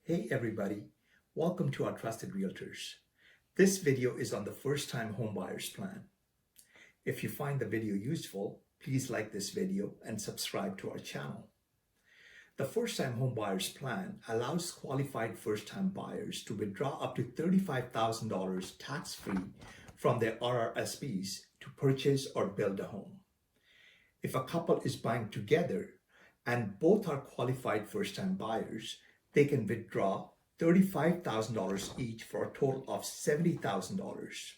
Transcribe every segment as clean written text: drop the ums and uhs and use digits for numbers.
Hey everybody, welcome to Our Trusted Realtors. This video is on the first-time homebuyers plan. If you find the video useful, please like this video and subscribe to our channel. The first-time homebuyers plan allows qualified first-time buyers to withdraw up to $35,000 tax-free from their RRSPs to purchase or build a home. If a couple is buying together and both are qualified first-time buyers, they can withdraw $35,000 each for a total of $70,000.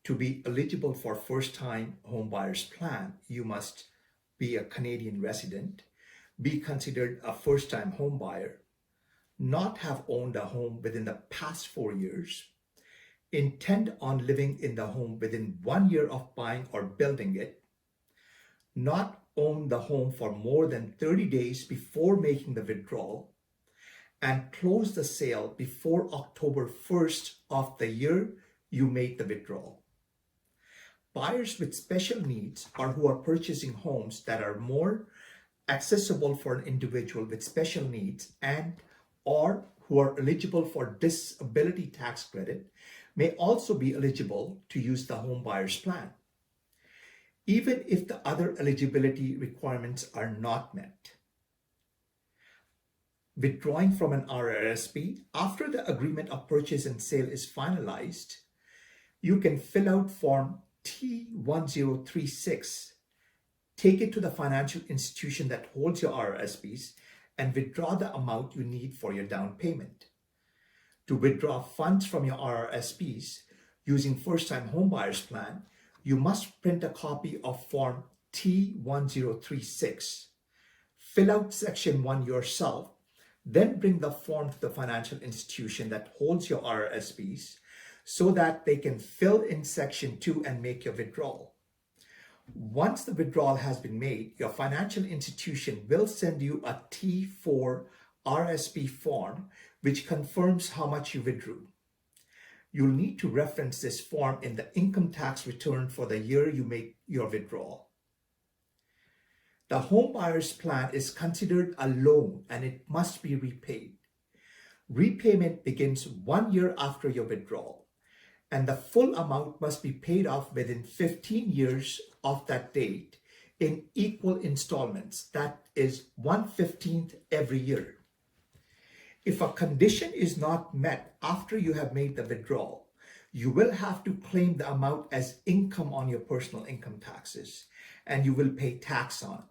To be eligible for first-time homebuyers plan, you must be a Canadian resident, be considered a first-time homebuyer, not have owned a home within the past 4 years, intend on living in the home within 1 year of buying or building it, not own the home for more than 30 days before making the withdrawal, and close the sale before October 1st of the year you made the withdrawal. Buyers with special needs or who are purchasing homes that are more accessible for an individual with special needs and or who are eligible for disability tax credit may also be eligible to use the home buyer's plan, even if the other eligibility requirements are not met. Withdrawing from an RRSP after the agreement of purchase and sale is finalized, you can fill out Form T1036, take it to the financial institution that holds your RRSPs, and withdraw the amount you need for your down payment. To withdraw funds from your RRSPs using first-time homebuyers plan, you must print a copy of Form T1036, fill out Section 1 yourself, then bring the form to the financial institution that holds your RRSPs so that they can fill in Section 2 and make your withdrawal. Once the withdrawal has been made, your financial institution will send you a T4 RSP form which confirms how much you withdrew. You'll need to reference this form in the income tax return for the year you made your withdrawal. The home buyer's plan is considered a loan and it must be repaid. Repayment begins 1 year after your withdrawal, and the full amount must be paid off within 15 years of that date in equal installments, that is 1/15 every year. If a condition is not met after you have made the withdrawal, you will have to claim the amount as income on your personal income taxes, and you will pay tax on it.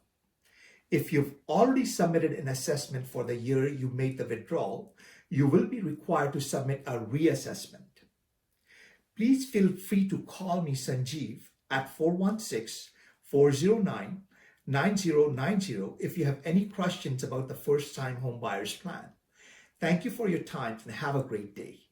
If you've already submitted an assessment for the year you made the withdrawal, you will be required to submit a reassessment. Please feel free to call me, Sanjiv, at 416-409-9090 if you have any questions about the first-time homebuyers plan. Thank you for your time and have a great day.